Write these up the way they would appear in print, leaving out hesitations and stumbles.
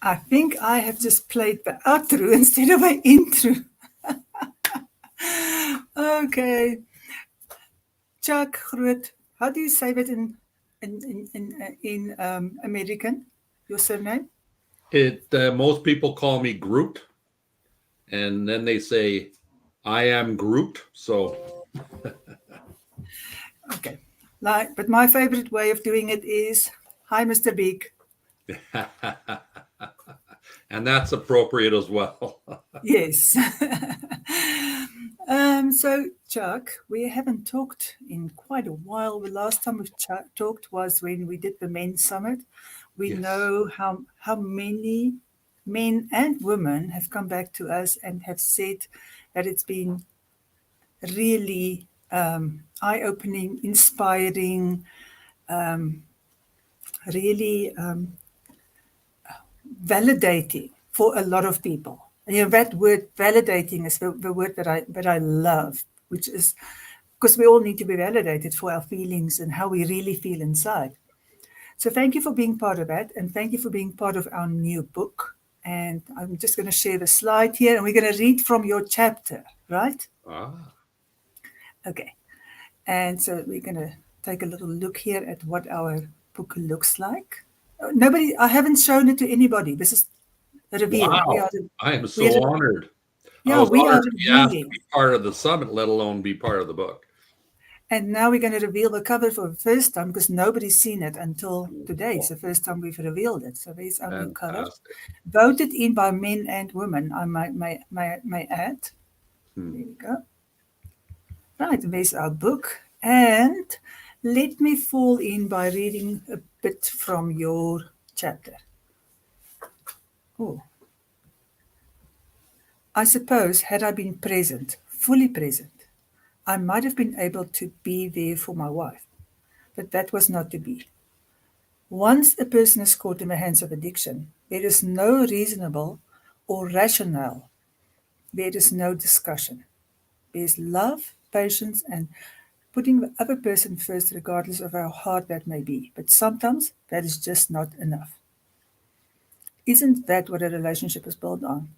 I think I have just played the outro instead of an intro. Okay. Chuck Groot. How do you say that in American? Your surname? It most people call me Groot, and then they say I am Groot. So Okay. Like, but my favorite way of doing it is, "Hi, Mr. Big." and that's appropriate as well. Yes. So, Chuck, we haven't talked in quite a while. The last time we talked was when we did the men's summit. We Yes. know how many men and women have come back to us and have said that it's been really eye-opening, inspiring, really validating for a lot of people. And, that word validating is the word that I love, which is because we all need to be validated for our feelings and how we really feel inside. So thank you for being part of that, and thank you for being part of our new book. And I'm just going to share the slide here, and we're going to read from your chapter, right? Ah, Okay. And so we're going to take a little look here at what our book looks like. Nobody, I haven't shown it to anybody. This is a reveal. We wow. are, I am we so honored. I yeah, was we are honored to be asked to revealing. be part of the summit, let alone be part of the book. And now we're going to reveal the cover for the first time because nobody's seen it until today. It's Oh, the first time we've revealed it. So there's our new cover. fantastic. Voted in by men and women, I may add. Hmm. There we go. Right, there's our book. And let me fall in by reading a bit from your chapter. Oh, I suppose had I been present, fully present, I might have been able to be there for my wife, but that was not to be. Once a person is caught in the hands of addiction, there is no reasonable or rationale. There is no discussion. There's love, patience, and putting the other person first, regardless of how hard that may be. But sometimes that is just not enough. Isn't that what a relationship is built on?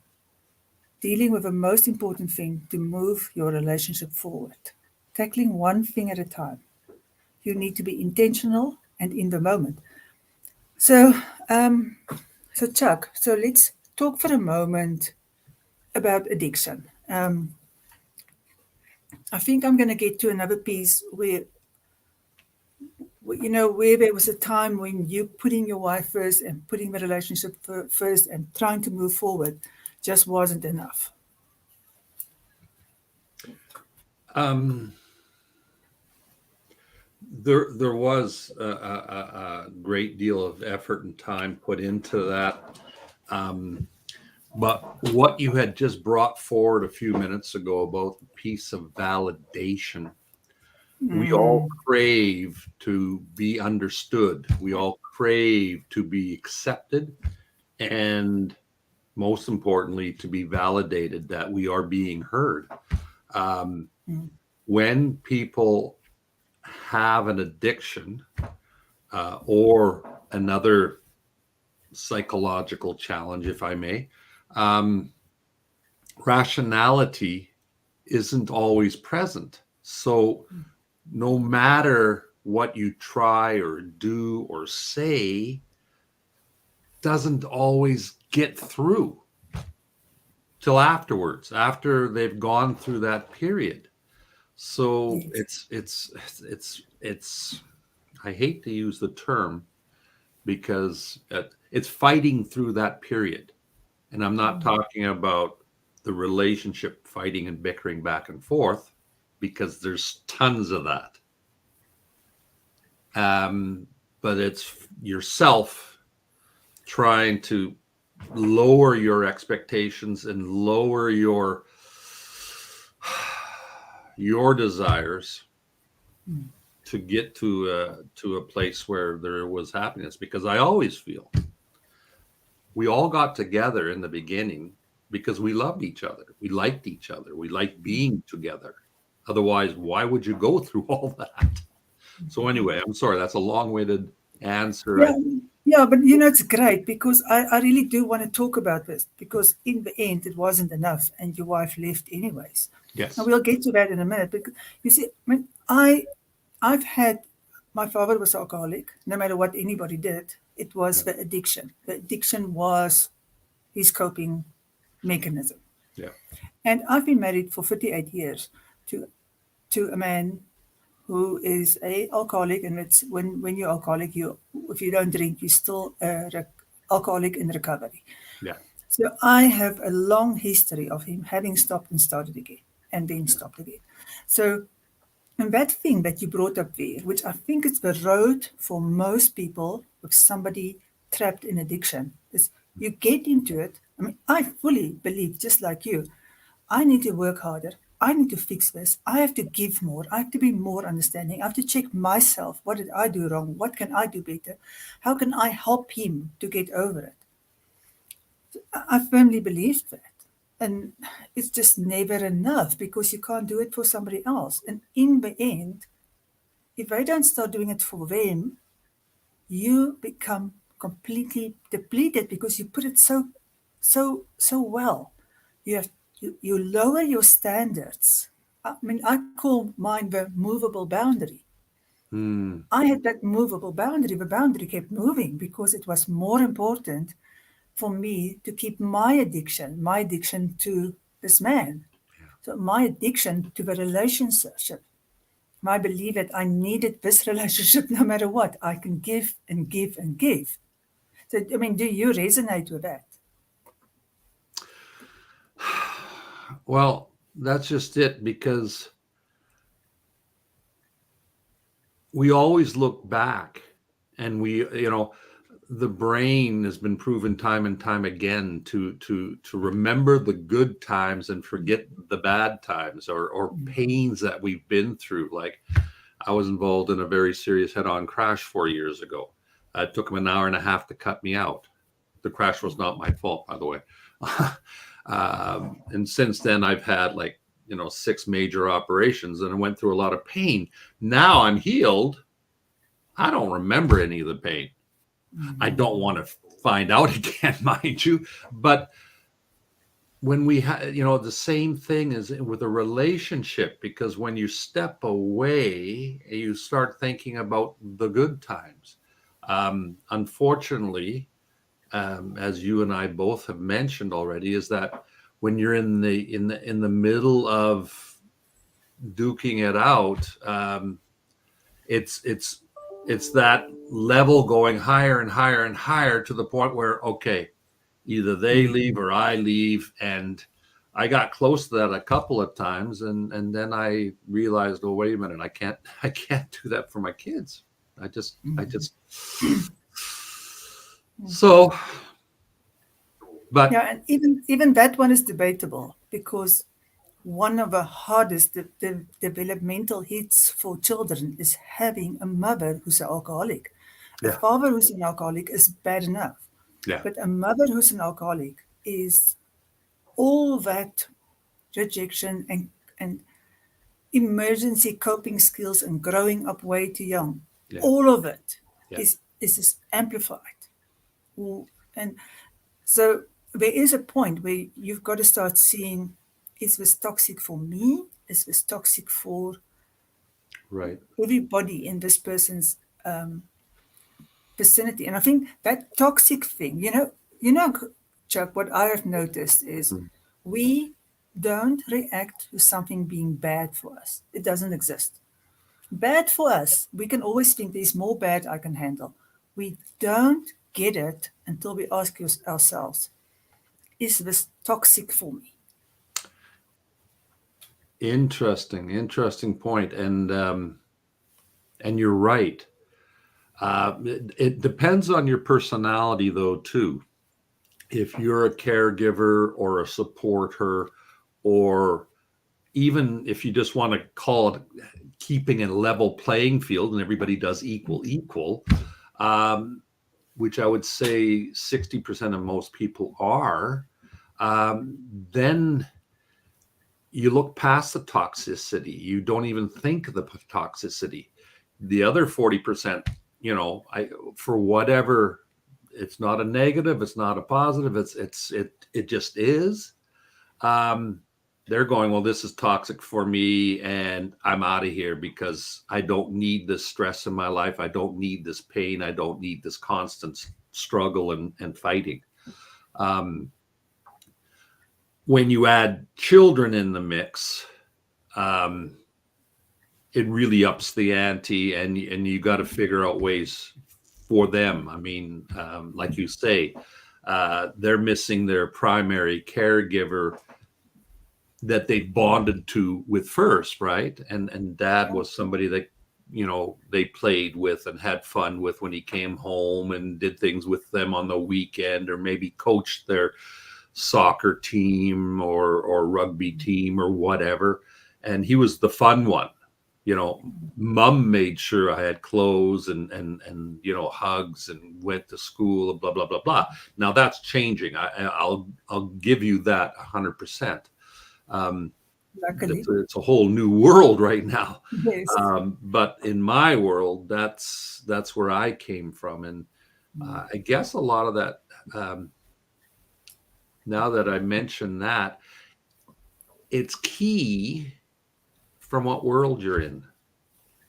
Dealing with the most important thing to move your relationship forward. Tackling one thing at a time. You need to be intentional and in the moment. So, um, so Chuck, so let's talk for a moment about addiction. I think I'm going to get to another piece where there was a time when you putting your wife first and putting the relationship first and trying to move forward just wasn't enough. Um, there was a great deal of effort and time put into that. Um, but what you had just brought forward a few minutes ago about the piece of validation, we all crave to be understood. We all crave to be accepted. And most importantly, to be validated that we are being heard. Um, when people have an addiction or another psychological challenge, if I may, um, rationality isn't always present. So, no matter what you try or do or say, doesn't always get through till afterwards, after they've gone through that period. So Yes. it's I hate to use the term because it's fighting through that period. And I'm not talking about the relationship fighting and bickering back and forth because there's tons of that. But it's yourself trying to lower your expectations and lower your desires to get to a place where there was happiness, because I always feel we all got together in the beginning because we loved each other, we liked each other, we liked being together. Otherwise, why would you go through all that? So anyway, I'm sorry, that's a long-winded answer. Yeah, Yeah, but it's great because I really do want to talk about this because in the end it wasn't enough and your wife left anyways. And Yes. we'll get to that in a minute. Because you see, I've had my father was alcoholic. No matter what anybody did, it was Yeah. the addiction. The addiction was his coping mechanism. Yeah. And I've been married for 58 years to a man who is a alcoholic, and it's when you're alcoholic, you if you don't drink, you're still alcoholic in recovery. Yeah. So I have a long history of him having stopped and started again, and then Yeah. stopped again. So, and that thing that you brought up there, which I think is the road for most people with somebody trapped in addiction, is you get into it. I mean, I fully believe, just like you, I need to work harder. I need to fix this. I have to give more. I have to be more understanding. I have to check myself. What did I do wrong? What can I do better? How can I help him to get over it? I firmly believe that. And it's just never enough because you can't do it for somebody else. And in the end, if they don't start doing it for them, you become completely depleted because you put it so well. You have you lower your standards. I mean, I call mine the movable boundary. Hmm. I had that movable boundary. The boundary kept moving because it was more important for me to keep my addiction to this man. So my addiction to the relationship, my belief that I needed this relationship no matter what. I can give and give and give. So, I mean, do you resonate with that? Well, that's just it because we always look back and the brain has been proven time and time again to remember the good times and forget the bad times or pains that we've been through. Like I was involved in a very serious head-on crash 4 years ago. It took them an hour and a half to cut me out. The crash was not my fault, by the way. And since then, I've had like, 6 major operations and I went through a lot of pain. Now I'm healed. I don't remember any of the pain. I don't want to find out again, mind you. But when we have, the same thing as with a relationship, because when you step away, you start thinking about the good times. Unfortunately, as you and I both have mentioned already, is that when you're in the middle of duking it out, it's it's that level going higher and higher and higher to the point where okay, either they leave or I leave. And I got close to that a couple of times, and then I realized, oh wait a minute, I can't do that for my kids. I just so but Yeah, and even that one is debatable because one of the hardest developmental hits for children is having a mother who's an alcoholic. A yeah, father who's an alcoholic is bad enough, yeah, but a mother who's an alcoholic is all that rejection and emergency coping skills and growing up way too young. yeah, All of it yeah, is just amplified. And so there is a point where you've got to start seeing, is this toxic for me? Is this toxic for right, everybody in this person's vicinity? And I think that toxic thing, Chuck, what I have noticed is mm, we don't react to something being bad for us. It doesn't exist. Bad for us, we can always think there's more bad I can handle. We don't get it until we ask ourselves, is this toxic for me? interesting point. And you're right. It depends on your personality though too. If you're a caregiver or a supporter, or even if you just want to call it keeping a level playing field and everybody does equal, um, which I would say 60% of most people are, then you look past the toxicity. You don't even think of the toxicity. The other 40%, for whatever it's not a negative, it's not a positive, it just is. They're going, well, this is toxic for me and I'm out of here because I don't need this stress in my life. I don't need this pain. I don't need this constant struggle and fighting. When you add children in the mix, it really ups the ante, and you got to figure out ways for them. I mean, like you say, they're missing their primary caregiver that they bonded to with first, right? And dad was somebody that, they played with and had fun with when he came home and did things with them on the weekend, or maybe coached their soccer team or rugby team or whatever. And he was the fun one. Mom made sure I had clothes and hugs and went to school, blah, blah, blah, blah. Now that's changing. I'll give you that 100%. Luckily. It's a whole new world right now. Yes. But in my world, that's where I came from. And I guess a lot of that, now that I mention that, it's key from what world you're in.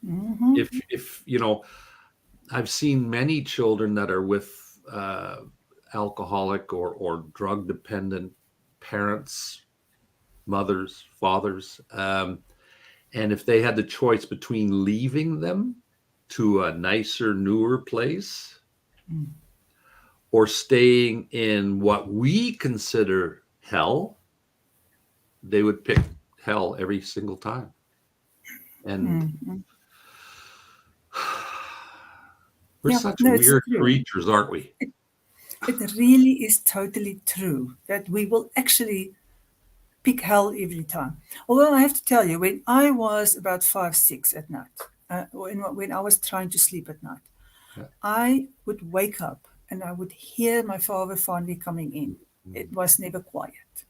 Mm-hmm. If I've seen many children that are with alcoholic or drug dependent parents, mothers, fathers, and if they had the choice between leaving them to a nicer, newer place or staying in what we consider hell, they would pick hell every single time. And we're such weird creatures, aren't we? It really is totally true that we will actually pick hell every time. Although I have to tell you, when I was about 5, 6 at night, when I was trying to sleep at night, I would wake up and I would hear my father finally coming in. It was never quiet.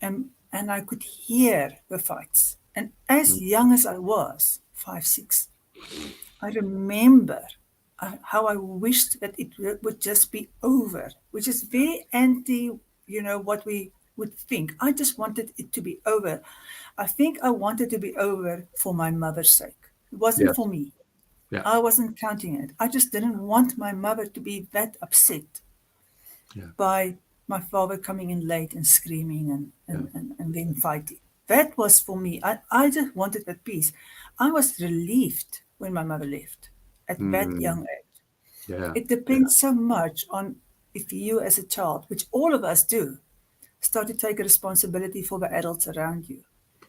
And I could hear the fights. And as young as I was, 5, 6, I remember how I wished that it would just be over, which is very anti, what we would think. I just wanted it to be over. I think I wanted to be over for my mother's sake. It wasn't for me. Yeah. I wasn't counting it. I just didn't want my mother to be that upset by my father coming in late and screaming and then fighting. That was for me. I just wanted that peace. I was relieved when my mother left at that young age. Yeah. It depends so much on if you as a child, which all of us do, start to take a responsibility for the adults around you.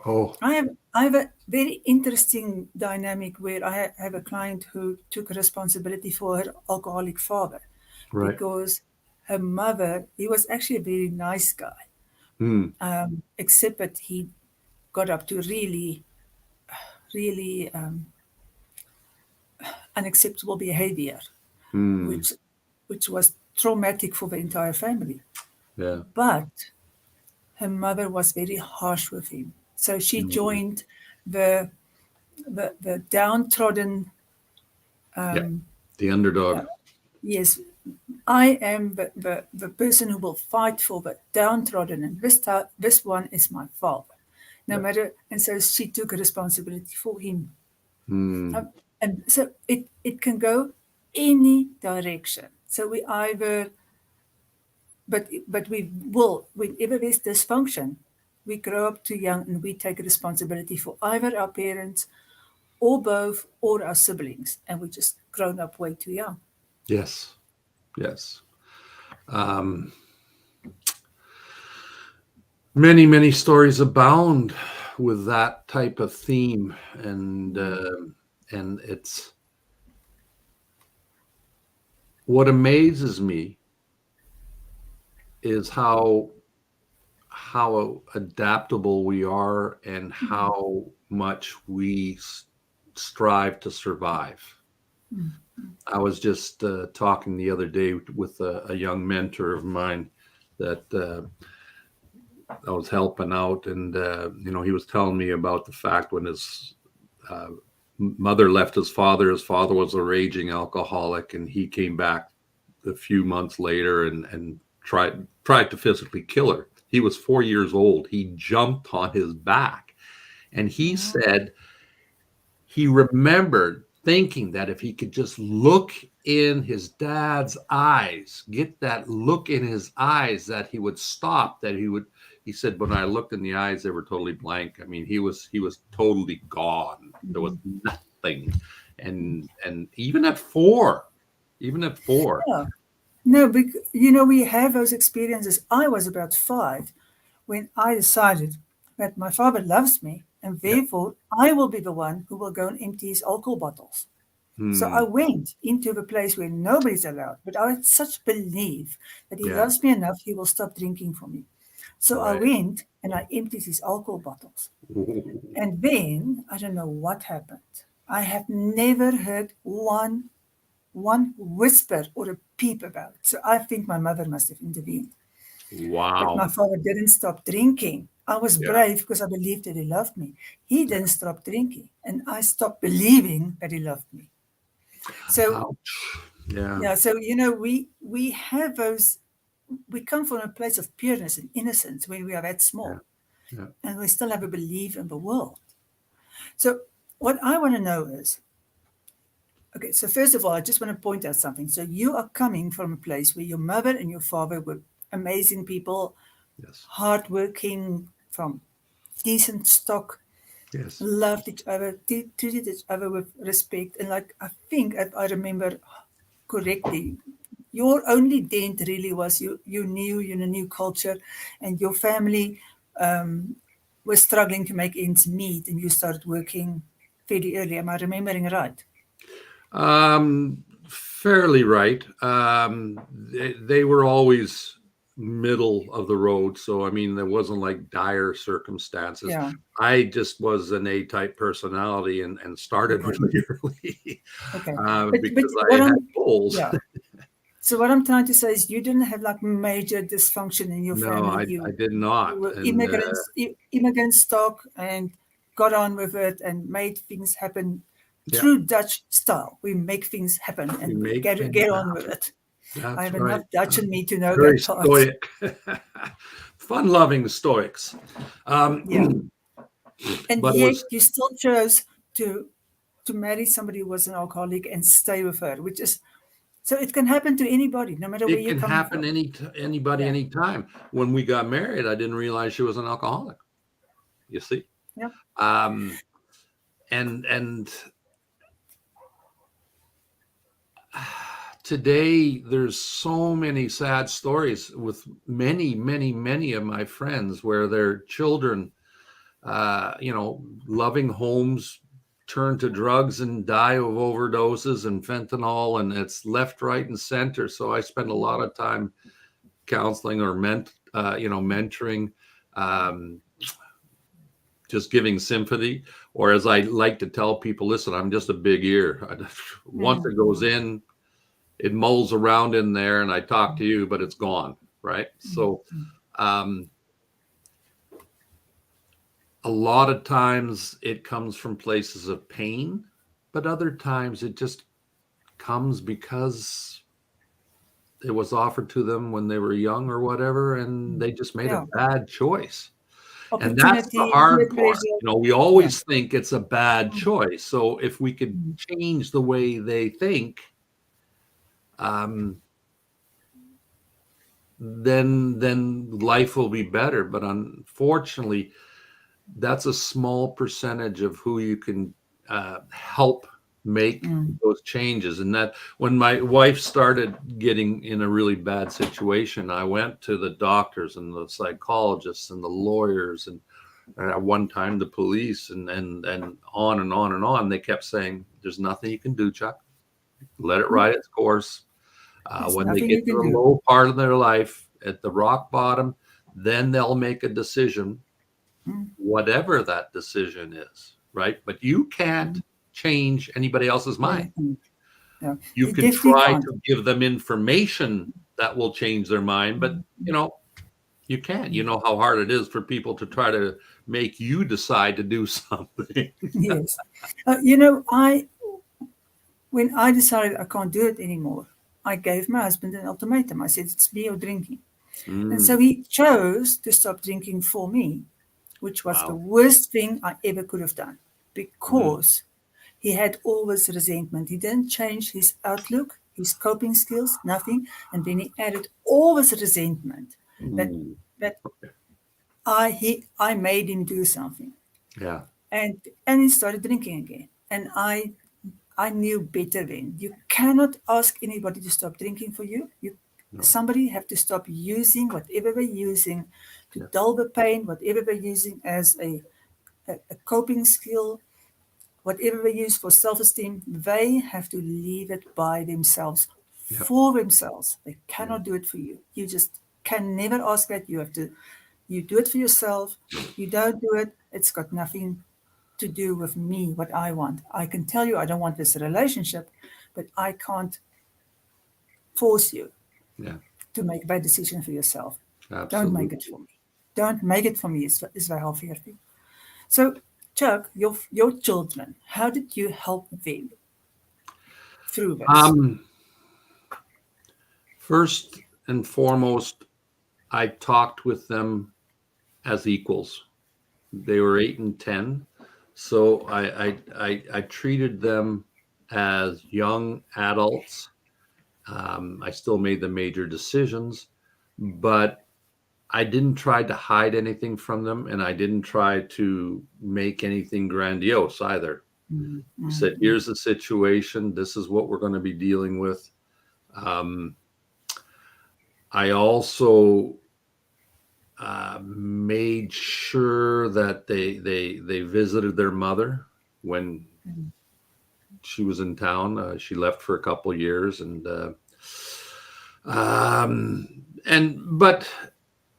Oh, I have a very interesting dynamic where I have a client who took responsibility for her alcoholic father because her mother, he was actually a very nice guy, except that he got up to really, really unacceptable behavior, which was traumatic for the entire family. Yeah. But her mother was very harsh with him. So she joined the downtrodden. The underdog. Yes, I am the person who will fight for the downtrodden, and this one is my father. No matter, and so she took a responsibility for him. And so it can go any direction. So we either, but we will, whenever there's dysfunction, we grow up too young and we take responsibility for either our parents or both or our siblings, and we just grown up way too young. Yes. Many stories abound with that type of theme, and it's what amazes me is how adaptable we are and how much we strive to survive. I was just talking the other day with a young mentor of mine that I was helping out, and he was telling me about the fact when his mother left his father was a raging alcoholic, and he came back a few months later and tried to physically kill her. He was 4 years old. He jumped on his back, and he Oh, said he remembered thinking that if he could just look in his dad's eyes, get that look in his eyes, that he would stop, that he would. He said, when I looked in the eyes, they were totally blank. I mean, he was totally gone. There was mhm. nothing. And even at four. Yeah. No, you know, we have those experiences. I was about 5 when I decided that my father loves me and Yeah. therefore I will be the one who will go and empty his alcohol bottles. So I Hmm. went into the place where nobody's allowed, but I had such belief that he Yeah. loves me enough, he will stop drinking for me. So I Right. went and I emptied his alcohol bottles. Ooh. And then I don't know what happened. I have never heard one whisper or a peep about it. So I think my mother must have intervened. But my Wow. father didn't stop drinking. I was Yeah. brave because I believed that he loved me. He didn't stop drinking, and I stopped believing that he loved me. So Ouch. Yeah. yeah, so you know, we have those. We come from a place of pureness and innocence when we are that Yeah. small, Yeah. and we still have a belief in the world. So what I want to know is, okay, so first of all, I just want to point out something. So you are coming from a place where your mother and your father were amazing people, Yes. hardworking, from decent stock, Yes. loved each other, treated each other with respect. And like, I think if I remember correctly, your only dent really was you knew in a new culture and your family was struggling to make ends meet and you started working fairly early. Am I remembering right? Fairly right. They were always middle of the road. So, I mean, there wasn't like dire circumstances. Yeah. I just was an A-type personality and started Okay. really early Okay. But because I what had I'm goals. yeah. So what I'm trying to say is you didn't have like major dysfunction in your No, family. I You did you not. were And immigrant stock and got on with it and made things happen yeah, through Dutch style. We make things happen we and we make things get on with happen. it. I That's have right. enough Dutch in me to know Very that part. stoic, fun-loving Stoics. Yeah. And But it was yet you still chose to marry somebody who was an alcoholic and stay with her, which is so it can happen to anybody, no matter where It you're can coming happen from. anybody Yeah. anytime. When we got married, I didn't realize she was an alcoholic. You see, Yeah. um, and today there's so many sad stories with many of my friends where their children, loving homes turn to drugs and die of overdoses and fentanyl, and it's left, right, and center. So I spend a lot of time counseling or mentoring, um, just giving sympathy, or as I like to tell people, listen, I'm just a big ear. Once it goes in, it mulls around in there, and I talk to you, but it's gone, right? So, um, a lot of times it comes from places of pain, but other times it just comes because it was offered to them when they were young or whatever, and they just made a Yeah. bad choice. And that's the Opportunity, peer hard part. pressure. We Yeah. always think it's a bad choice. So if we could change the way they think, um, then life will be better. But unfortunately, that's a small percentage of who you can help make Mm. those changes. And that when my wife started getting in a really bad situation, I went to the doctors and the psychologists and the lawyers and at one time the police and on and on and on. They kept saying, "There's nothing you can do, Chuck. Let it ride its course." There's When they nothing get you to can the do. low part of their life, at the rock bottom, then they'll make a decision, whatever that decision is, right? But you can't change anybody else's No, mind. you can't. No, You you can definitely try can't. to give them information that will change their mind, but you can't. You know how hard it is for people to try to make you decide to do something. Yes. You know, when I decided I can't do it anymore, I gave my husband an ultimatum. I said, it's me or drinking. And so Mm, he chose to stop drinking for me, which was the wow. worst thing I ever could have done, Mm, because he had always resentment. He didn't change his outlook, his coping skills, nothing. And then he added always resentment that ooh, that I made him do something. yeah. And he started drinking again. And I knew better then. You cannot ask anybody to stop drinking for you. No. Somebody have to stop using whatever they're using to Yeah. dull the pain, whatever they're using as a coping skill, whatever they use for self-esteem. They have to leave it by themselves, Yeah. for themselves. They Yeah. cannot do it for you. You just can never ask that. You do it for yourself. You don't do it, it's got nothing to do with me, what I want. I can tell you I don't want this relationship, but I can't force you Yeah. to make that decision for yourself. Don't make it Absolutely. for me. Don't make it for me, is very healthy. So, Chuck, your children, how did you help them through this? Um, First and foremost, I talked with them as equals. They were 8 and 10, so I treated them as young adults. I still made the major decisions, but I didn't try to hide anything from them, and I didn't try to make anything grandiose either. Mm, I said, mm, "Here's the situation. This is what we're going to be dealing with." Um, I also made sure that they visited their mother when mm, she was in town. She left for a couple of years, but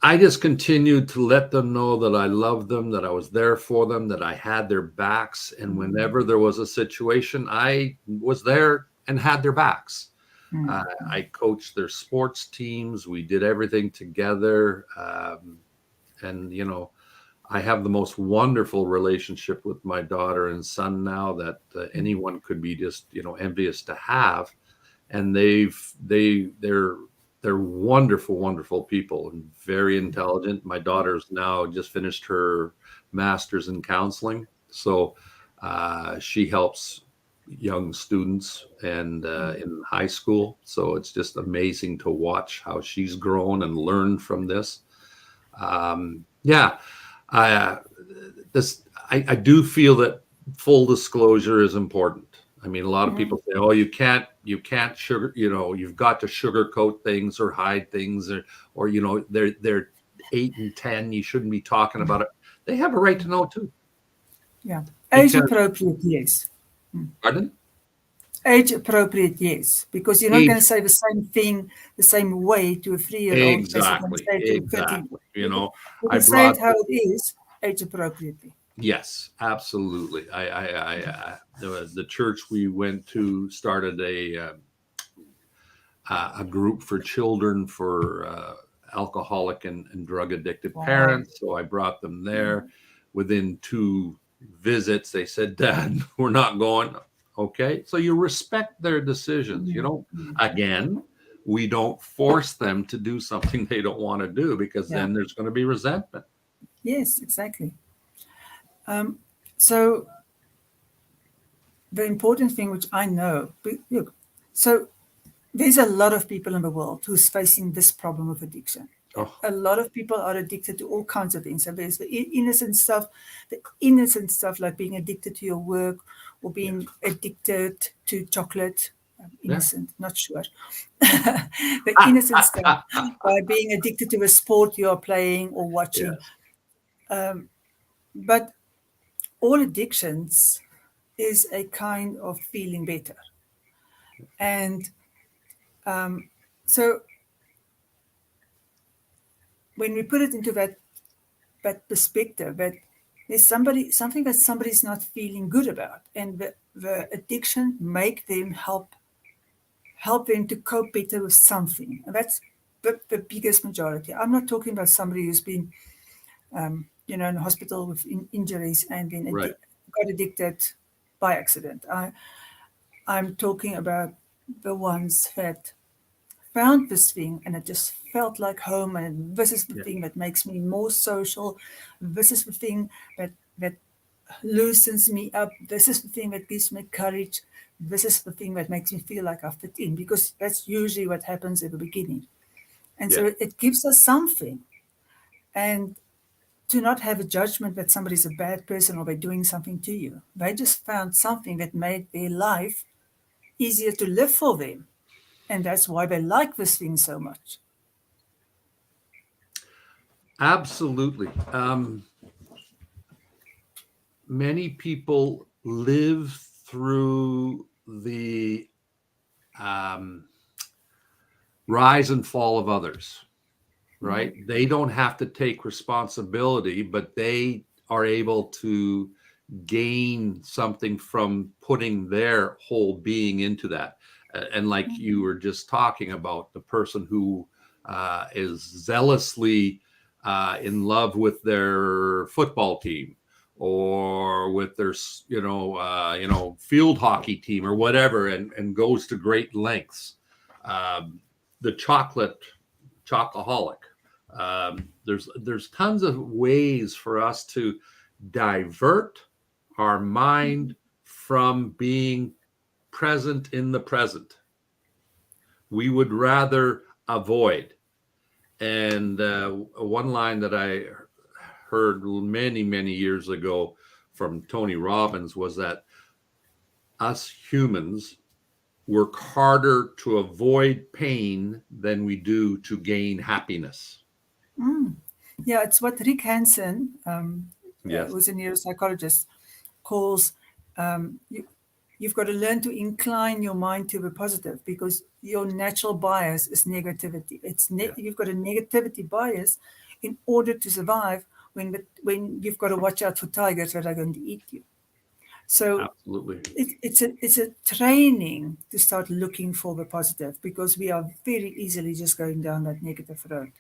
I just continued to let them know that I loved them, that I was there for them, that I had their backs, and mm, whenever there was a situation, I was there and had their backs. mm, I coached their sports teams. We did everything together. And I have the most wonderful relationship with my daughter and son now that mm, anyone could be just envious to have. And they're wonderful, wonderful people and very intelligent. My daughter's now just finished her master's in counseling, so she helps young students and mm, in high school. So it's just amazing to watch how she's grown and learned from this. Yeah, I this I do feel that full disclosure is important. I mean, a lot of mm. people say, "Oh, you can't sugar, you've got to sugarcoat things or hide things, or they're 8 and 10. You shouldn't be talking about it." They have a right to know too, Yeah. Age because appropriate, yes. pardon, Age appropriate, yes, because you're not going to age say the same thing the same way to a 3-year-old as you're going to exactly, say to a 30. exactly. You I can say brought it how it is, age appropriately. Yes, absolutely. The church we went to started a group for children for alcoholic and drug addicted Wow. parents. So I brought them there. Within 2 visits, they said, "Dad, we're not going." Okay, so you respect their decisions. Mm, mm. Again, we don't force them to do something they don't want to do, because Yeah. then there's going to be resentment. Yes, exactly. So the important thing, which I know, look, so there's a lot of people in the world who's facing this problem of addiction. Oh, A lot of people are addicted to all kinds of things. So there's the innocent stuff like being addicted to your work or yes, being addicted to chocolate. yeah. Innocent, not sure. The innocent stuff by being addicted to a sport you are playing or watching. Yes. But all addictions is a kind of feeling better. And so when we put it into that perspective, that there's something that somebody's not feeling good about, and the addiction make them help them to cope better with something, and that's the biggest majority. I'm not talking about somebody who's been in hospital with injuries and then Right. got addicted by accident. I'm talking about the ones that found this thing and it just felt like home, and this is the Yeah. thing that makes me more social. This is the thing that loosens me up. This is the thing that gives me courage. This is the thing that makes me feel like I fit in, because that's usually what happens at the beginning. And Yeah. so it gives us something. And to not have a judgment that somebody's a bad person or they're doing something to you. They just found something that made their life easier to live for them. And that's why they like this thing so much. Absolutely. Many people live through the um, rise and fall of others, right? Mm-hmm. They don't have to take responsibility, but they are able to gain something from putting their whole being into that. And like you were just talking about, the person who is zealously in love with their football team or with their field hockey team or whatever, and goes to great lengths. Um, the chocoholic. There's tons of ways for us to divert our mind from being present in the present. We would rather avoid. And one line that I heard many, many years ago from Tony Robbins was that us humans work harder to avoid pain than we do to gain happiness. Mm. Yeah, it's what Rick Hansen, Yes. who's a neuropsychologist, calls you've got to learn to incline your mind to the positive, because your natural bias is negativity. Yeah. You've got a negativity bias in order to survive when you've got to watch out for tigers that are going to eat you. So Absolutely. it's a training to start looking for the positive, because we are very easily just going down that negative road.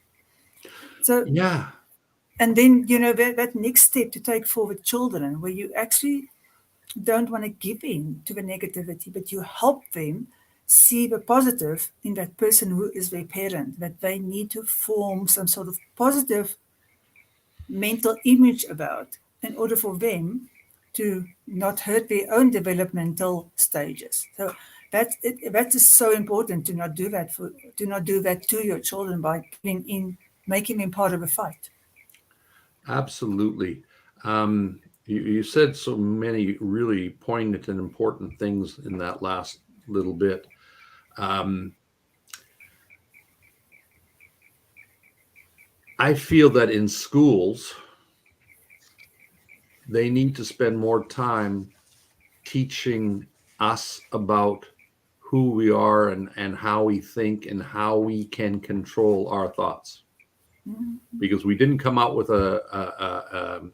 So, Yeah. and then, that next step to take for the children, where you actually don't want to give in to the negativity, but you help them see the positive in that person who is their parent, that they need to form some sort of positive mental image about, in order for them to not hurt their own developmental stages. So that is so important, to not do that to your children by making them part of a fight. Absolutely. You said so many really poignant and important things in that last little bit. Um, I feel that in schools, they need to spend more time teaching us about who we are and how we think and how we can control our thoughts. Because we didn't come out with a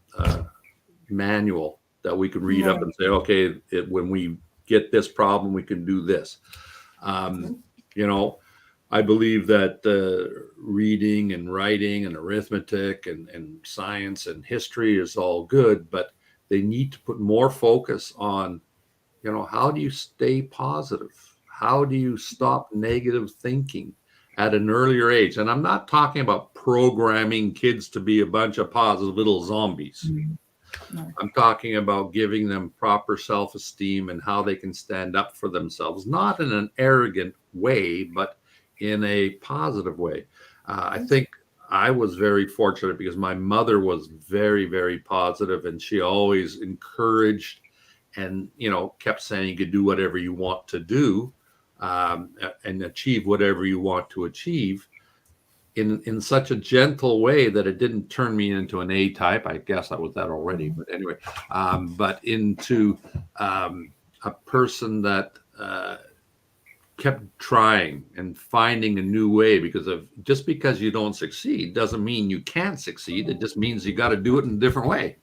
manual that we could read up No. and say, okay, when we get this problem, we can do this. Um, you know, I believe that reading and writing and arithmetic and science and history is all good, but they need to put more focus on, how do you stay positive? How do you stop negative thinking at an earlier age? And I'm not talking about programming kids to be a bunch of positive little zombies. No. I'm talking about giving them proper self-esteem and how they can stand up for themselves, not in an arrogant way, but in a positive way. I Yes. think I was very fortunate because my mother was very, very positive, and she always encouraged and, kept saying you could do whatever you want to do, and achieve whatever you want to achieve in such a gentle way that it didn't turn me into an A type. I guess I was that already, but anyway, but into a person that kept trying and finding a new way, because of just because you don't succeed doesn't mean you can't succeed. It just means you got to do it in a different way.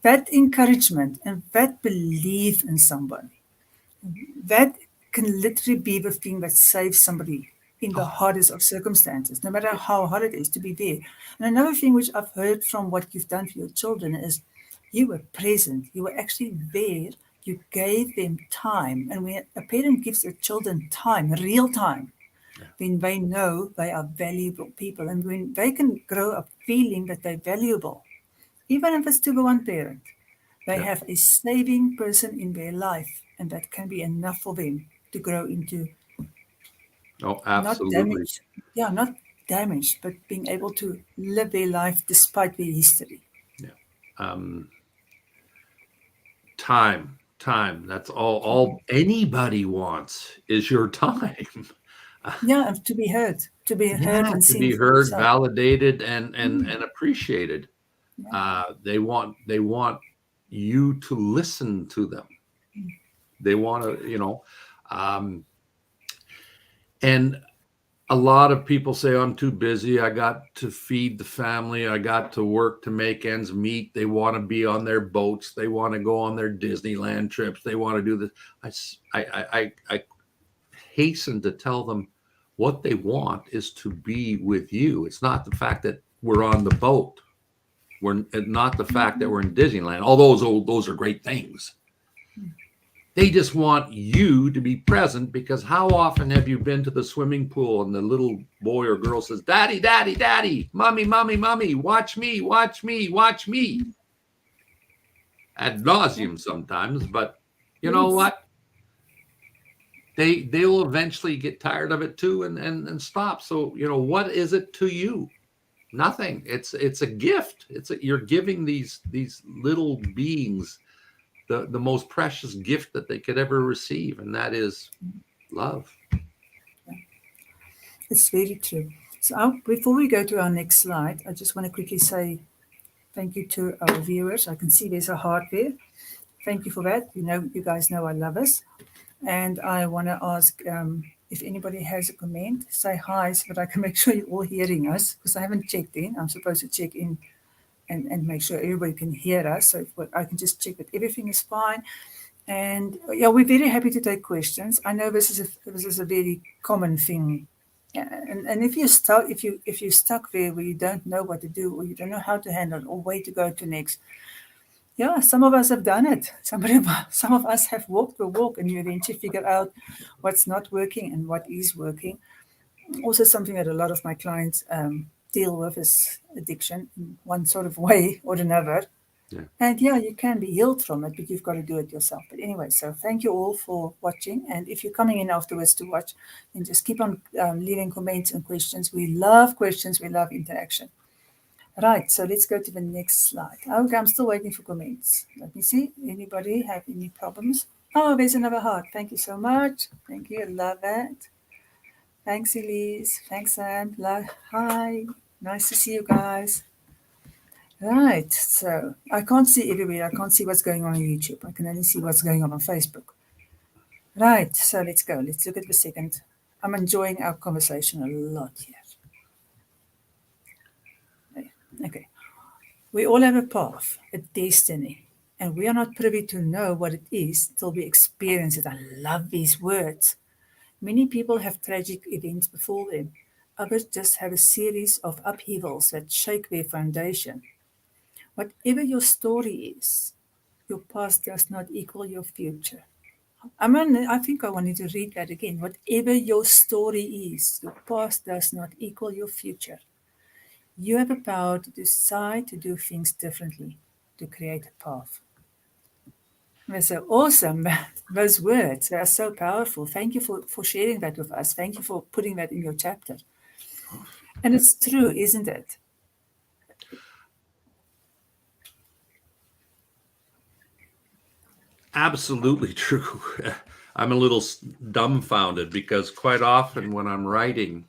That encouragement and that belief in somebody, that can literally be the thing that saves somebody in the Oh, hardest of circumstances, no matter yeah. how hard it is to be there. And another thing which I've heard from what you've done for your children is you were present, you were actually there, you gave them time. And when a parent gives their children time, real time, when they know they are valuable people, and when they can grow up feeling that they're valuable, even if it's to the one parent, they Yeah. have a saving person in their life, and that can be enough for them to grow into Oh, not absolutely. damaged, yeah, not damaged, but being able to live their life despite their history. Yeah. Um, time. That's all anybody wants is your time. Yeah, and to be heard Yeah, and to seen be for heard, yourself. validated, and Mm, appreciated. yeah. They want you to listen to them. They want to, um, and a lot of people say, I'm too busy. I got to feed the family. I got to work to make ends meet. They want to be on their boats. They want to go on their Disneyland trips. They want to do this. I hasten to tell them what they want is to be with you. It's not the fact that we're on the boat. We're not the fact that we're in Disneyland. All those are great things. They just want you to be present, because how often have you been to the swimming pool and the little boy or girl says, Daddy, Daddy, Daddy, Mommy, Mommy, Mommy, watch me, watch me, watch me. Ad Yeah. nauseum sometimes, but you know Yes. what? They'll eventually get tired of it too, and stop. So, what is it to you? Nothing. It's a gift. You're giving these little beings the most precious gift that they could ever receive, and that is love. It's very true. So before we go to our next slide, I just want to quickly say thank you to our viewers. I can see there's a heart there. Thank you for that. You guys know I love us. And I want to ask if anybody has a comment, say hi so that I can make sure you're all hearing us, because I haven't checked in. I'm supposed to check in and make sure everybody can hear us. So I can just check that everything is fine. And yeah, we're very happy to take questions. I know this is a very common thing. Yeah, and if you're stuck there where you don't know what to do, or you don't know how to handle it, or where to go to next, yeah, some of us have done it. Some of us have walked the walk, and you eventually figure out what's not working and what is working. Also, something that a lot of my clients deal with is addiction in one sort of way or another. Yeah. And yeah, you can be healed from it, but you've got to do it yourself. But anyway, so thank you all for watching. And if you're coming in afterwards to watch, then just keep on leaving comments and questions. We love questions, we love interaction. Right, so let's go to the next slide. Okay, I'm still waiting for comments. Let me see. Anybody have any problems? Oh, there's another heart. Thank you so much. Thank you. Love that. Thanks, Elise. Thanks, Sam. Hi. Nice to see you guys. Right, so I can't see everywhere. I can't see what's going on YouTube. I can only see what's going on Facebook. Right, so let's go. Let's look at the second. I'm enjoying our conversation a lot here. Okay. We all have a path, a destiny, and we are not privy to know what it is till we experience it. I love these words. Many people have tragic events before them. Others just have a series of upheavals that shake their foundation. Whatever your story is, your past does not equal your future. I think I wanted to read that again. Whatever your story is, your past does not equal your future. You have the power to decide to do things differently, to create a path. That's so awesome. Those words, they are so powerful. Thank you for sharing that with us. Thank you for putting that in your chapter. And it's true, isn't it? Absolutely true. I'm a little dumbfounded, because quite often when I'm writing,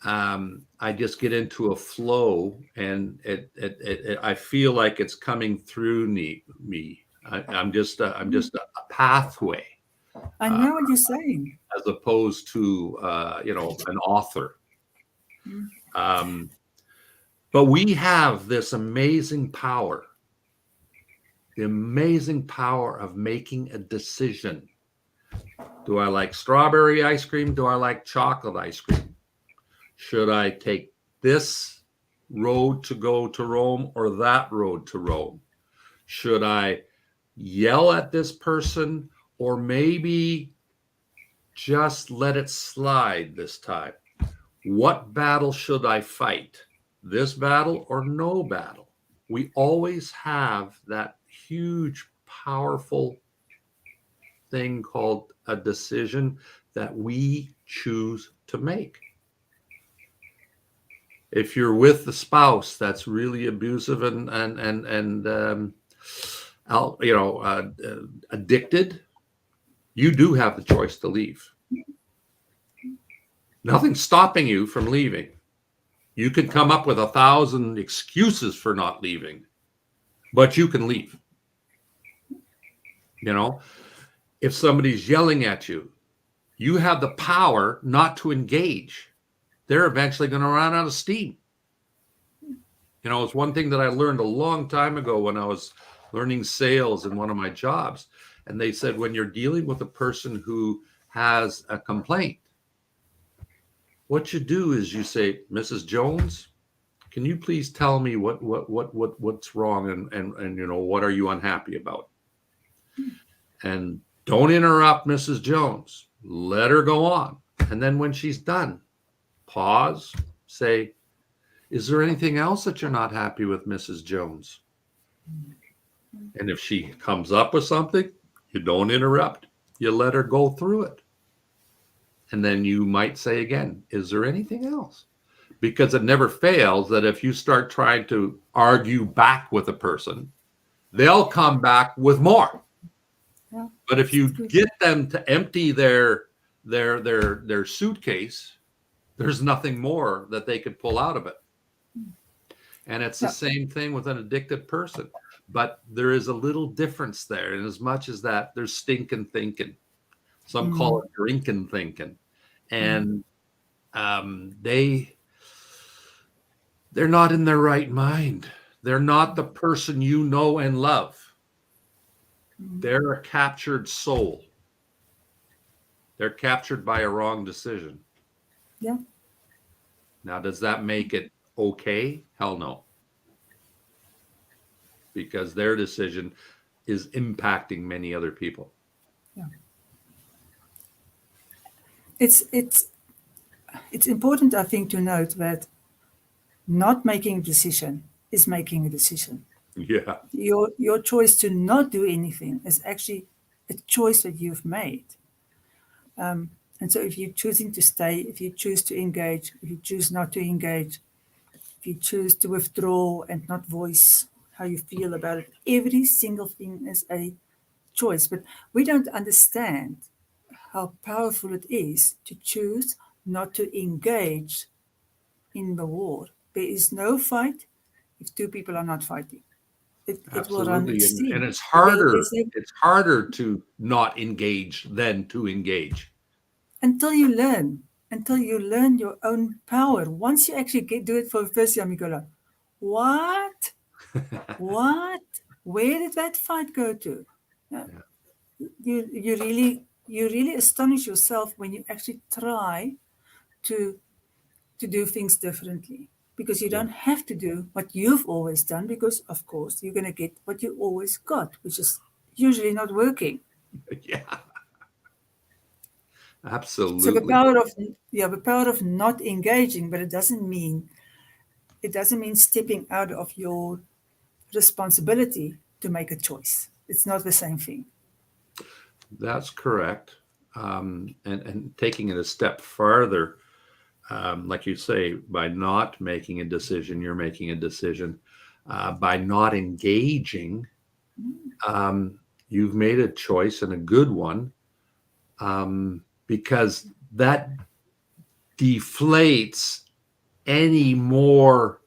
I just get into a flow, and I feel like it's coming through me. I'm just a pathway, I uh, know what you're saying. as opposed to an author. Mm. Um, but we have this amazing power, the amazing power of making a decision. Do I like strawberry ice cream? Do I like chocolate ice cream? Should I take this road to go to Rome, or that road to Rome? Should I yell at this person, or maybe Just let it slide this time. What battle should I fight? This battle or no battle? We always have that huge, powerful thing called a decision that we choose to make. If you're with the spouse that's really abusive and addicted, you do have the choice to leave. Nothing's stopping you from leaving. You can come up with 1,000 excuses for not leaving, but you can leave. If somebody's yelling at you, you have the power not to engage. They're eventually going to run out of steam. It's one thing that I learned a long time ago when I was learning sales in one of my jobs. And they said, when you're dealing with a person who has a complaint, what you do is you say, Mrs. Jones, can you please tell me what's wrong and what are you unhappy about? And don't interrupt Mrs. Jones. Let her go on. And then when she's done, pause, say, is there anything else that you're not happy with, Mrs. Jones? And if she comes up with something, you don't interrupt. You let her go through it. And then you might say again, is there anything else? Because it never fails that if you start trying to argue back with a person, they'll come back with more. Yeah. But if you get them to empty their suitcase, there's nothing more that they could pull out of it. And it's the same thing with an addicted person. But there is a little difference there. And as much as that, there's stinking thinking. Some call it drinking thinking. And they're not in their right mind. They're not the person you know and love. They're a captured soul. They're captured by a wrong decision. Yeah. Now, does that make it okay? Hell no. Because their decision is impacting many other people. Yeah. It's important, I think, to note that not making a decision is making a decision. Yeah. Your choice to not do anything is actually a choice that you've made. And so if you're choosing to stay, if you choose to engage, if you choose not to engage, if you choose to withdraw and not voice how you feel about it, every single thing is a choice. But we don't understand how powerful it is to choose not to engage in the war. There is no fight if two people are not fighting. It will run Absolutely. its And steam. it's harder to not engage than to engage. Until you learn your own power. Once you actually do it for the first time, you go like, what? What? Where did that fight go to? You really astonish yourself when you actually try to do things differently, because you don't have to do what you've always done, because of course you're going to get what you always got, which is usually not working. Yeah. Absolutely. So the power of not engaging, but it doesn't mean stepping out of your responsibility to make a choice. It's not the same thing. That's correct. And taking it a step farther, like you say, by not making a decision, you're making a decision. By not engaging, you've made a choice, and a good one, because that deflates any more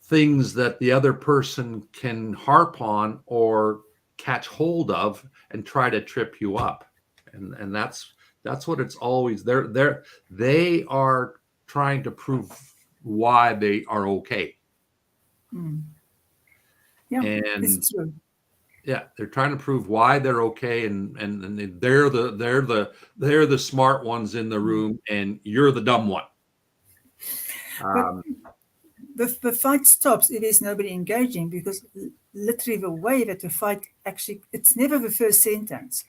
things that the other person can harp on or catch hold of and try to trip you up. And that's what it's always. They are trying to prove why they are okay. Yeah, and it's true. Yeah, they're trying to prove why they're okay, and they're the smart ones in the room, and you're the dumb one. But the fight stops if there's nobody engaging, because literally the way that the fight actually, it's never the first sentence.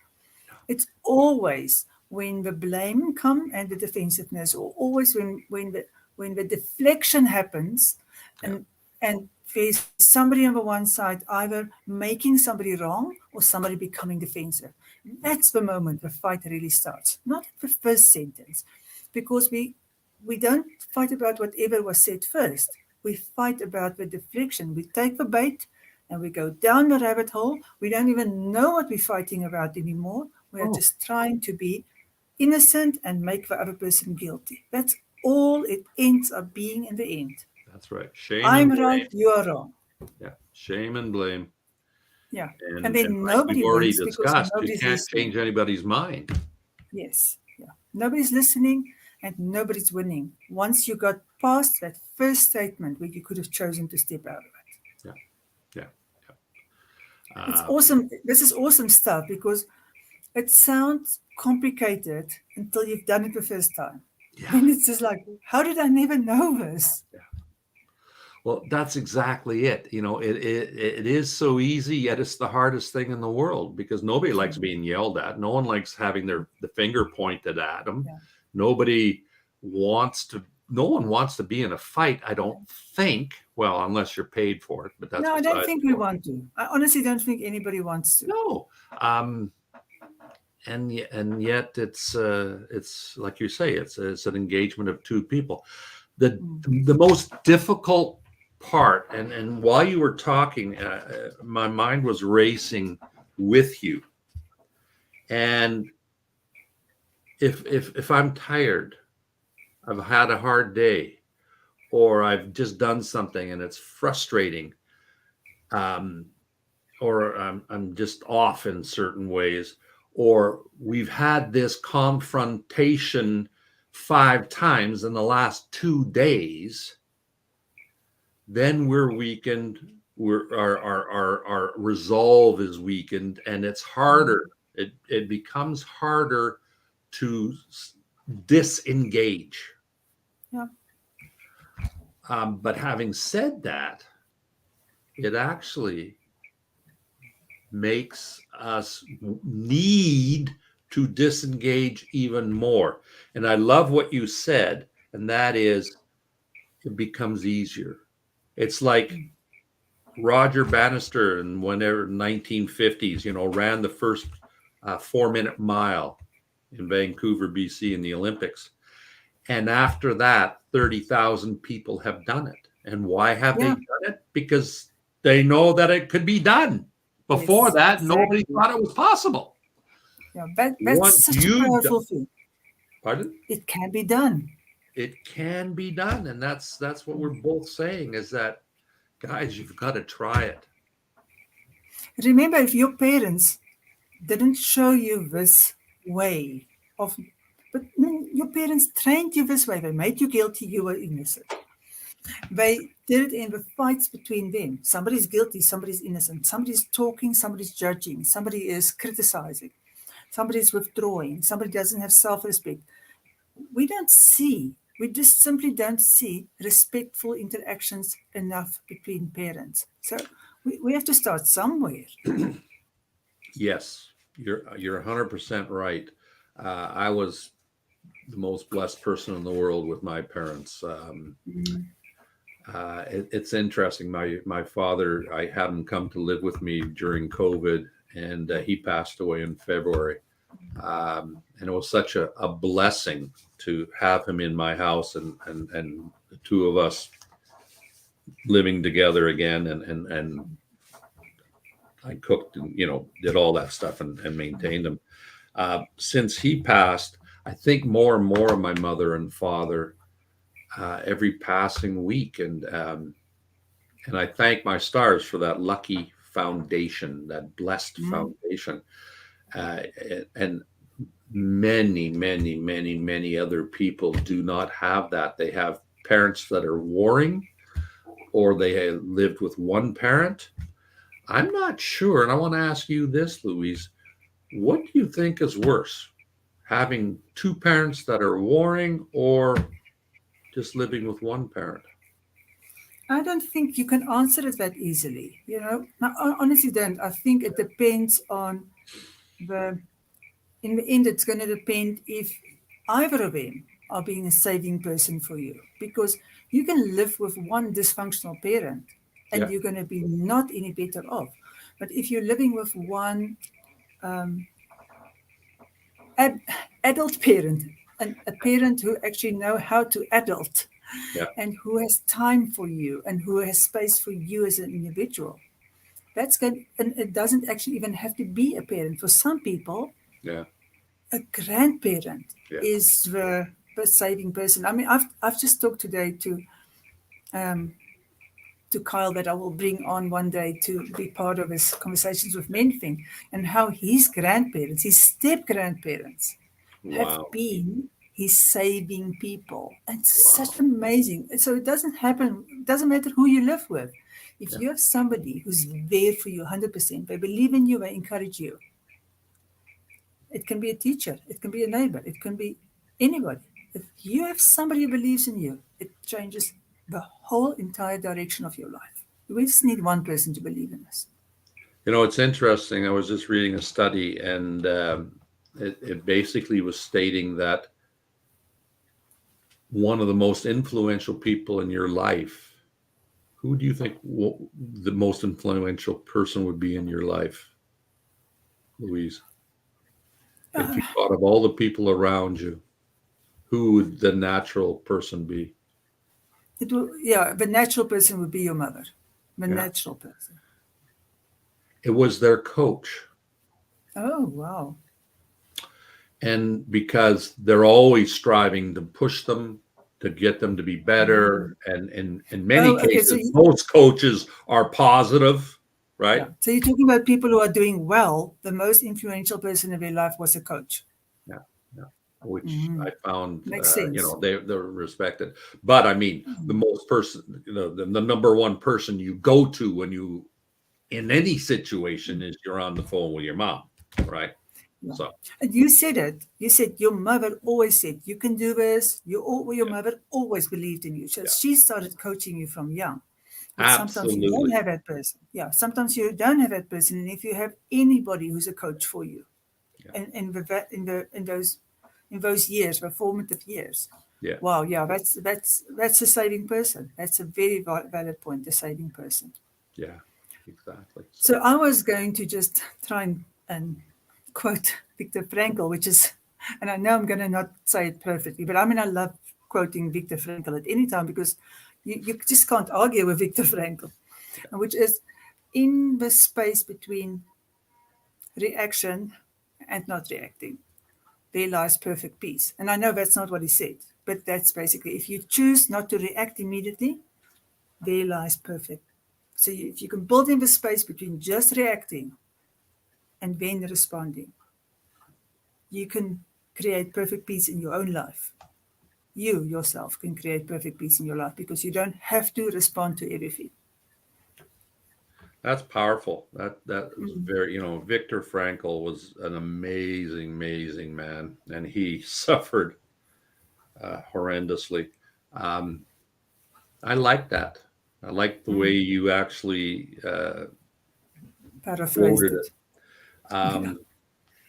It's always when the blame come and the defensiveness, or always when the deflection happens, Yeah. and there's somebody on the one side either making somebody wrong or somebody becoming defensive. That's the moment the fight really starts, not at the first sentence, because we don't fight about whatever was said first. We fight about the deflection. We take the bait and we go down the rabbit hole. We don't even know what we're fighting about anymore. We are Oh, just trying to be innocent and make the other person guilty. That's all it ends up being in the end. that's right. Shame and I'm blame. right, you are wrong. Yeah. Shame and blame. Yeah. And And then like you've nobody already wins because discussed, you nobody's can't change listening. anybody's mind. Yes. Yeah. Nobody's listening and nobody's winning. Once you got past that first statement where you could have chosen to step out of it. Yeah. Yeah. Yeah. It's awesome. This is awesome stuff because it sounds complicated until you've done it the first time. Yeah. Then it's just like, how did I never know this? Well, that's exactly it. It is so easy, yet it's the hardest thing in the world because nobody likes being yelled at. No one likes having the finger pointed at them. Yeah. Nobody wants to. No one wants to be in a fight. I don't think. Well, unless you're paid for it, but that's No, I don't beside think the we point. want to. I honestly don't think anybody wants to. No. And yet it's like you say, it's an engagement of two people. The most difficult part, and while you were talking, my mind was racing with you. And if I'm tired, I've had a hard day, or I've just done something and it's frustrating, or I'm just off in certain ways, or we've had this confrontation 5 times in the last 2 days, then we're weakened. Our resolve is weakened, and it's harder. It becomes harder to disengage. Yeah. But having said that, it actually makes us need to disengage even more. And I love what you said, and that is it becomes easier. It's like Roger Bannister in whenever 1950s, ran the first 4-minute mile in Vancouver, BC in the Olympics. And after that, 30,000 people have done it. And why have they Yeah. done it? Because they know that it could be done. Before Yes, that, nobody exactly. thought it was possible. Yeah, Once that's such a you've done, powerful thing. pardon? It can be done. It can be done. And that's what we're both saying is that, guys, you've got to try it. Remember, if your parents didn't show you this way of, but your parents trained you this way. They made you guilty. You were innocent. They did it in the fights between them. Somebody's guilty. Somebody's innocent. Somebody's talking. Somebody's judging. Somebody is criticizing. Somebody's withdrawing. Somebody doesn't have self-respect. We don't see. We just simply don't see respectful interactions enough between parents. So we have to start somewhere. Yes, you're 100% right. I was the most blessed person in the world with my parents. It's interesting. My father, I had him come to live with me during COVID, and he passed away in February. And it was such a blessing to have him in my house and the two of us living together again. And I cooked and, did all that stuff and maintained him. Since he passed, I think more and more of my mother and father every passing week. And I thank my stars for that lucky foundation, that blessed foundation. And many other people do not have that. They have parents that are warring, or they have lived with one parent. I'm not sure. And I want to ask you this, Louise. What do you think is worse? Having two parents that are warring or just living with one parent? I don't think you can answer it that easily. I honestly don't. I think it depends on the In the end, it's going to depend if either of them are being a saving person for you. Because you can live with one dysfunctional parent and Yeah. you're going to be not any better off. But if you're living with one ad- adult parent, a parent who actually know how to adult Yeah. and who has time for you and who has space for you as an individual, that's good. And it doesn't actually even have to be a parent. For some people, Yeah. a grandparent Yeah. is the saving person. I mean, I've just talked today to Kyle that I will bring on one day to be part of his conversations with men thing, and how his grandparents, his step grandparents, have Wow. been his saving people. And such Wow. amazing. So it doesn't happen, it doesn't matter who you live with. If Yeah. you have somebody who's there for you 100%, they believe in you, they encourage you. It can be a teacher, it can be a neighbor, it can be anybody. If you have somebody who believes in you, it changes the whole entire direction of your life. We just need one person to believe in us. You know, it's interesting. I was just reading a study, and it basically was stating that one of the most influential people in your life, who do you think the most influential person would be in your life, Louise? If you thought of all the people around you, who would the natural person be? It will, yeah, the natural person would be your mother. The Yeah. natural person. It was their coach. Oh, wow. And because they're always striving to push them, to get them to be better. And in many Oh, okay. cases, most coaches are positive, Yeah. right? So you're talking about people who are doing well. The most influential person in their life was a coach. Yeah, yeah. Which I found, Makes sense. they're respected. But I mean, the most person, the number one person you go to when you in any situation is you're on the phone with your mom, right? Yeah. So And you said it. You said your mother always said, you can do this. Your yeah, mother always believed in you. So yeah, she started coaching you from young. But sometimes you don't absolutely, have that person. Yeah, sometimes you don't have that person. And if you have anybody who's a coach for you yeah, in those years, the formative years, yeah, wow, yeah, that's a saving person. That's a very valid point, a saving person. yeah, exactly. So So I was going to just try and quote Viktor Frankl, which is, and I know I'm going to not say it perfectly, but I mean, I love quoting Viktor Frankl at any time because you just can't argue with Viktor Frankl, which is in the space between reaction and not reacting, there lies perfect peace. And I know that's not what he said, but that's basically if you choose not to react immediately, there lies perfect. So if you can build in the space between just reacting and then responding, you can create perfect peace in your own life. You yourself can create perfect peace in your life because you don't have to respond to everything. that's powerful. That was very, Viktor Frankl was an amazing, amazing man, and he suffered horrendously. Um, I like that. I like the way you actually Paraphrased quoted it. it. Yeah,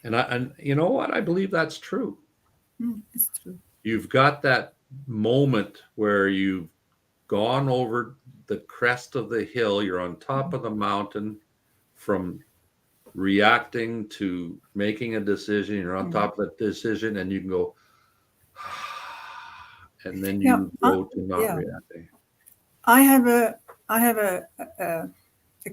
And you know what? I believe that's true. it's true. You've got that moment where you've gone over the crest of the hill, you're on top of the mountain, from reacting to making a decision, you're on top of that decision, and you can go, and then Yeah, you go to not yeah. reacting. I have a I have a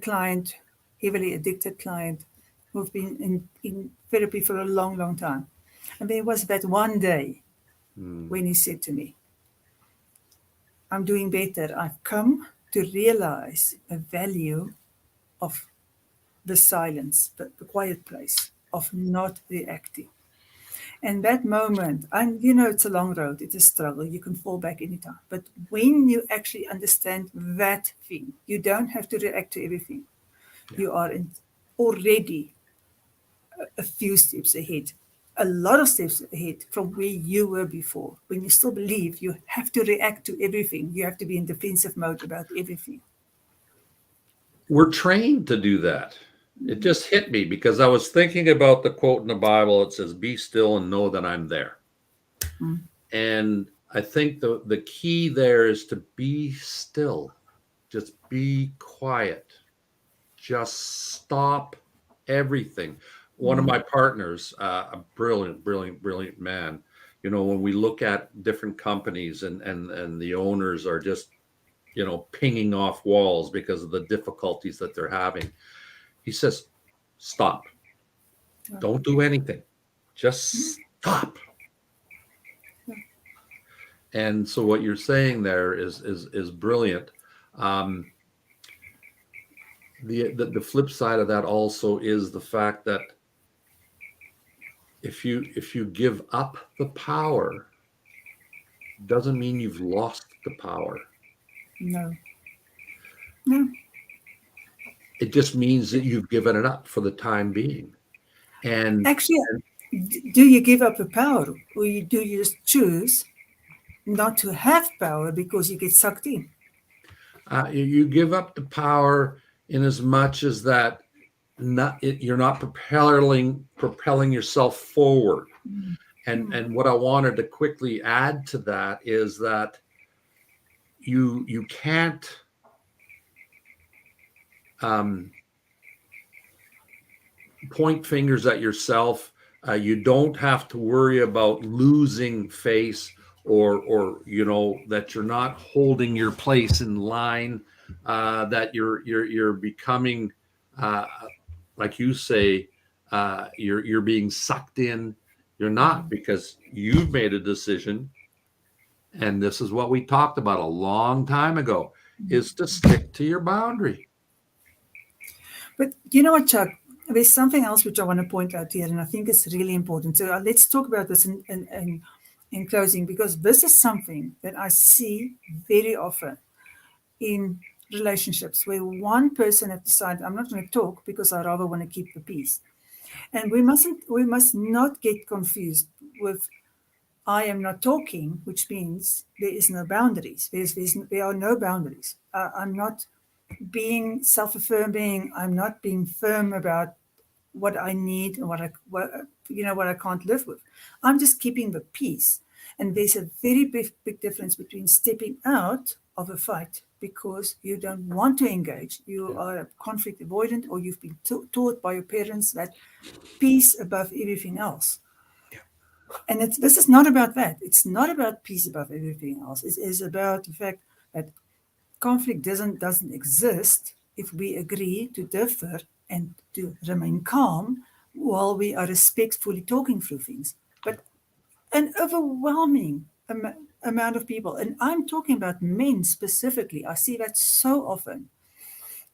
client, heavily addicted client, who've been in therapy for a long, long time. And there was that one day Mm, when he said to me, I'm doing better. I've come to realize the value of the silence, the quiet place, of not reacting. And that moment, and it's a long road, it's a struggle, you can fall back anytime. But when you actually understand that thing, you don't have to react to everything. yeah. You are already a few steps ahead, a lot of steps ahead from where you were before. When you still believe you have to react to everything, you have to be in defensive mode about everything. We're trained to do that. It just hit me because I was thinking about the quote in the Bible. It says, "Be still and know that I'm there." Mm. And I think the key there is to be still, just be quiet, just stop everything. One of my partners, a brilliant man. You know, when we look at different companies and the owners are just, you know, pinging off walls because of the difficulties that they're having, he says, "Stop. Don't do anything. Just stop." And so what you're saying there is brilliant. Um, the flip side of that also is the fact that if you give up the power, doesn't mean you've lost the power. No, no. It just means that you've given it up for the time being. And Actually, do you give up the power, or do you just choose not to have power because you get sucked in? you give up the power in as much as that you're not propelling yourself forward. And what I wanted to quickly add to that is that you can't point fingers at yourself. You don't have to worry about losing face, or you know, that you're not holding your place in line, that you're becoming, uh, like you say, you're being sucked in. You're not, because you've made a decision, and this is what we talked about a long time ago, is to stick to your boundary. But you know what, Chuck? There's something else which I want to point out here, and I think it's really important. So let's talk about this in closing, because this is something that I see very often in relationships where one person has decided, I'm not going to talk because I rather want to keep the peace. And we must not get confused with I am not talking, which means there is no boundaries. There are no boundaries. I'm not being self-affirming. I'm not being firm about what I need and what I can't live with. I'm just keeping the peace. And there's a very big difference between stepping out of a fight because you don't want to engage. You are a conflict avoidant, or you've been taught by your parents that peace above everything else. And this is not about that. It's not about peace above everything else. It is about the fact that conflict doesn't exist if we agree to differ and to remain calm while we are respectfully talking through things. But an overwhelming amount of people, and I'm talking about men specifically, I see that so often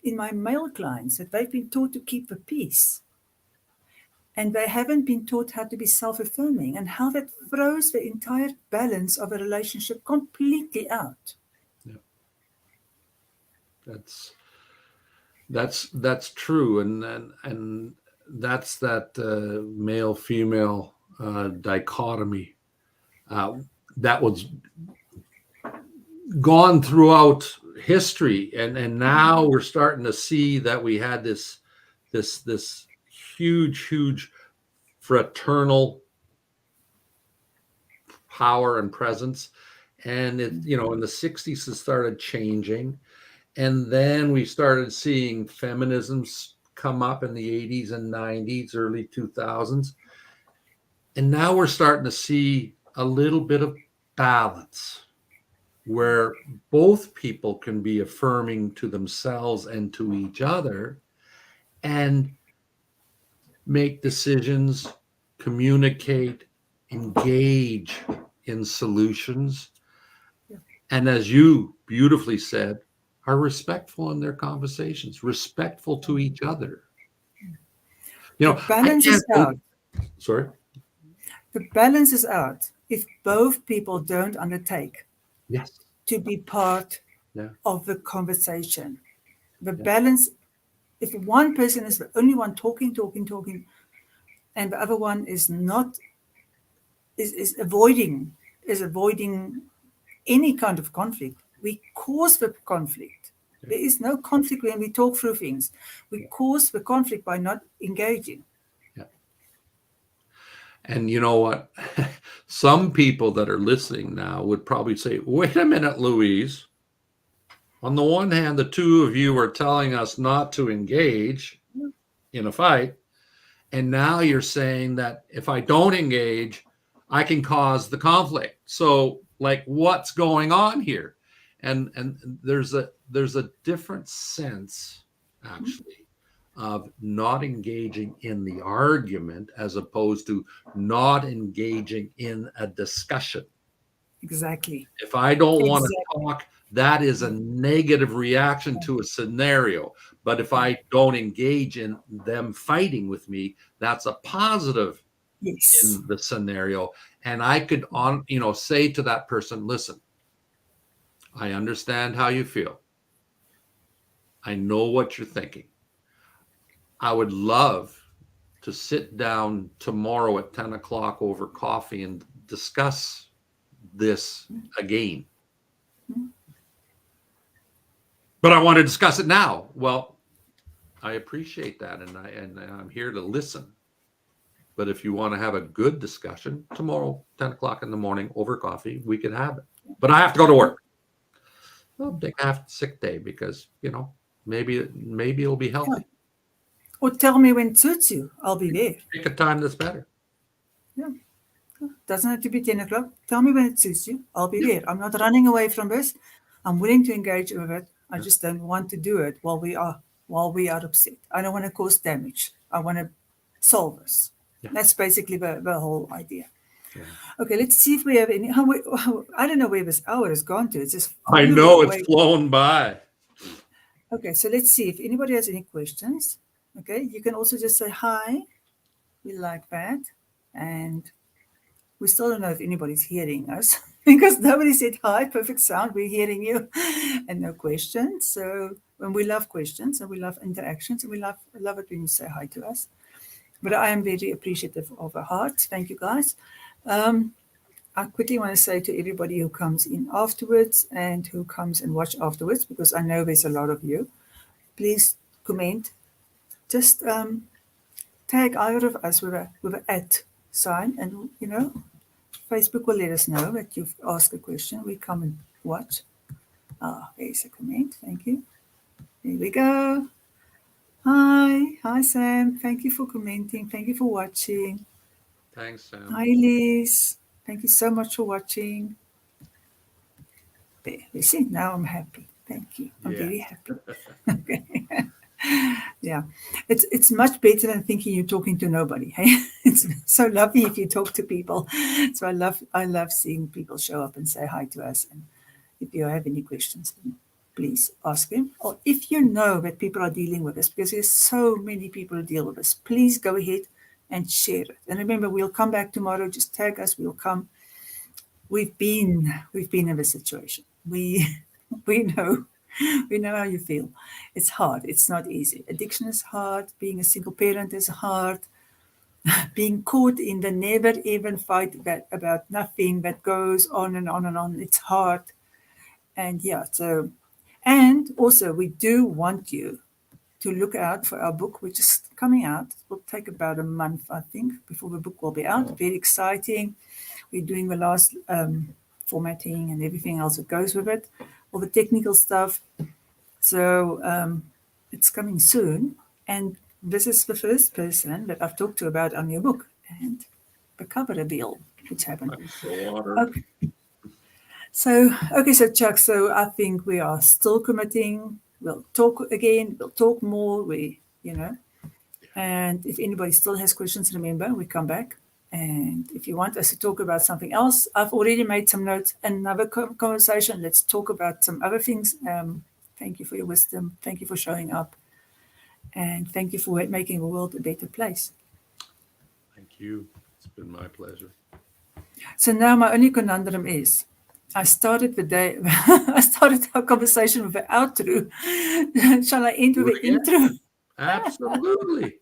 in my male clients, that they've been taught to keep the peace, and they haven't been taught how to be self-affirming, and how that throws the entire balance of a relationship completely out. Yeah, that's that's true, and that's that male female dichotomy that was gone throughout history, and now we're starting to see that we had this huge fraternal power and presence. And it, you know, in the 60s it started changing, and then we started seeing feminisms come up in the 80s and 90s, early 2000s, and now we're starting to see a little bit of balance where both people can be affirming to themselves and to each other and make decisions, communicate, engage in solutions, and as you beautifully said, are respectful in their conversations, respectful to each other. You The know, I balance can't is out. sorry. The balance is out if both people don't undertake Yes. to be part Yeah. of the conversation. The Yeah. balance, if one person is the only one talking, and the other one is not, is avoiding any kind of conflict, we cause the conflict. There is no conflict when we talk through things. We cause the conflict by not engaging. Yeah. And you know what? Some people that are listening now would probably say, wait a minute, Louise. On the one hand, the two of you are telling us not to engage in a fight. And now you're saying that if I don't engage, I can cause the conflict. So, like, what's going on here? And there's a different sense, actually, of not engaging in the argument as opposed to not engaging in a discussion. Exactly. If I don't want to Exactly. talk, that is a negative reaction to a scenario. But if I don't engage in them fighting with me, that's a positive Yes. in the scenario. And I could say to that person, listen, I understand how you feel. I know what you're thinking. I would love to sit down tomorrow at 10 o'clock over coffee and discuss this again. But I want to discuss it now. Well, I appreciate that, and I'm here to listen. But if you want to have a good discussion tomorrow, 10 o'clock in the morning over coffee, we can have it. But I have to go to work. Well, take a half sick day because, maybe it'll be healthy. Or tell me when it suits you. I'll be there. Pick a time that's better. Yeah. Doesn't have to be 10 o'clock. Tell me when it suits you. I'll be there. I'm not running away from this. I'm willing to engage with it. I just don't want to do it while we are upset. I don't want to cause damage. I want to solve this. Yeah. That's basically the whole idea. Yeah. Okay, let's see if we have any. I don't know where this hour has gone to. It's just. I know it's flown by. Okay, so let's see if anybody has any questions. Okay, you can also just say hi. We like that. And we still don't know if anybody's hearing us because nobody said hi, perfect sound, we're hearing you, and no questions. So when we love questions and we love interactions and we love it when you say hi to us. But I am very appreciative of our hearts. Thank you, guys. I quickly want to say to everybody who comes in afterwards and who comes and watch afterwards, because I know there's a lot of you, please comment. Just tag either of us with an @ sign, and Facebook will let us know that you've asked a question. We come and watch. There's a comment. Thank you. There we go. Hi Sam. Thank you for commenting. Thank you for watching. Thanks, Sam. Hi Liz. Thank you so much for watching. There, you see, now I'm happy. Thank you. I'm very happy. Okay. Yeah, it's much better than thinking you're talking to nobody. Hey, it's so lovely if you talk to people. So I love seeing people show up and say hi to us. And if you have any questions, please ask them. Or if you know that people are dealing with this, because there's so many people who deal with this, please go ahead and share it. And remember, we'll come back tomorrow. Just tag us. We'll come. We've been in this situation. We know. We know how you feel. It's hard. It's not easy. Addiction is hard. Being a single parent is hard. Being caught in the never-even fight about nothing that goes on and on and on. It's hard. And and also we do want you to look out for our book, which is coming out. It will take about a month, I think, before the book will be out. Very exciting. We're doing the last formatting and everything else that goes with it. All the technical stuff. So it's coming soon. And this is the first person that I've talked to about our new book and the cover reveal, which happened. Okay. So Chuck, so I think we are still committing. We'll talk again. We'll talk more. And if anybody still has questions, remember, we come back. And if you want us to talk about something else, I've already made some notes. Another conversation. Let's talk about some other things. Thank you for your wisdom. Thank you for showing up. And thank you for making the world a better place. Thank you. It's been my pleasure. So now my only conundrum is, I started our conversation with the outro. Shall I end with the intro? Absolutely.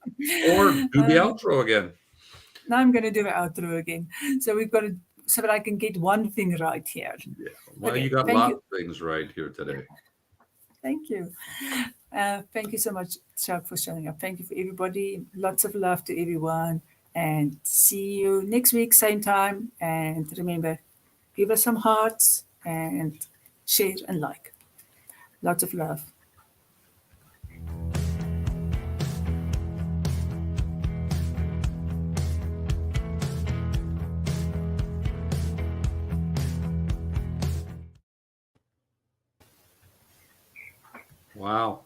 Or do the outro again. Now I'm going to do the outro again. So so that I can get one thing right here. Yeah. Well, okay, you got lots of things right here today. Thank you. Thank you so much, Chuck, for showing up. Thank you for everybody. Lots of love to everyone. And see you next week, same time. And remember, give us some hearts and share and like. Lots of love. Wow.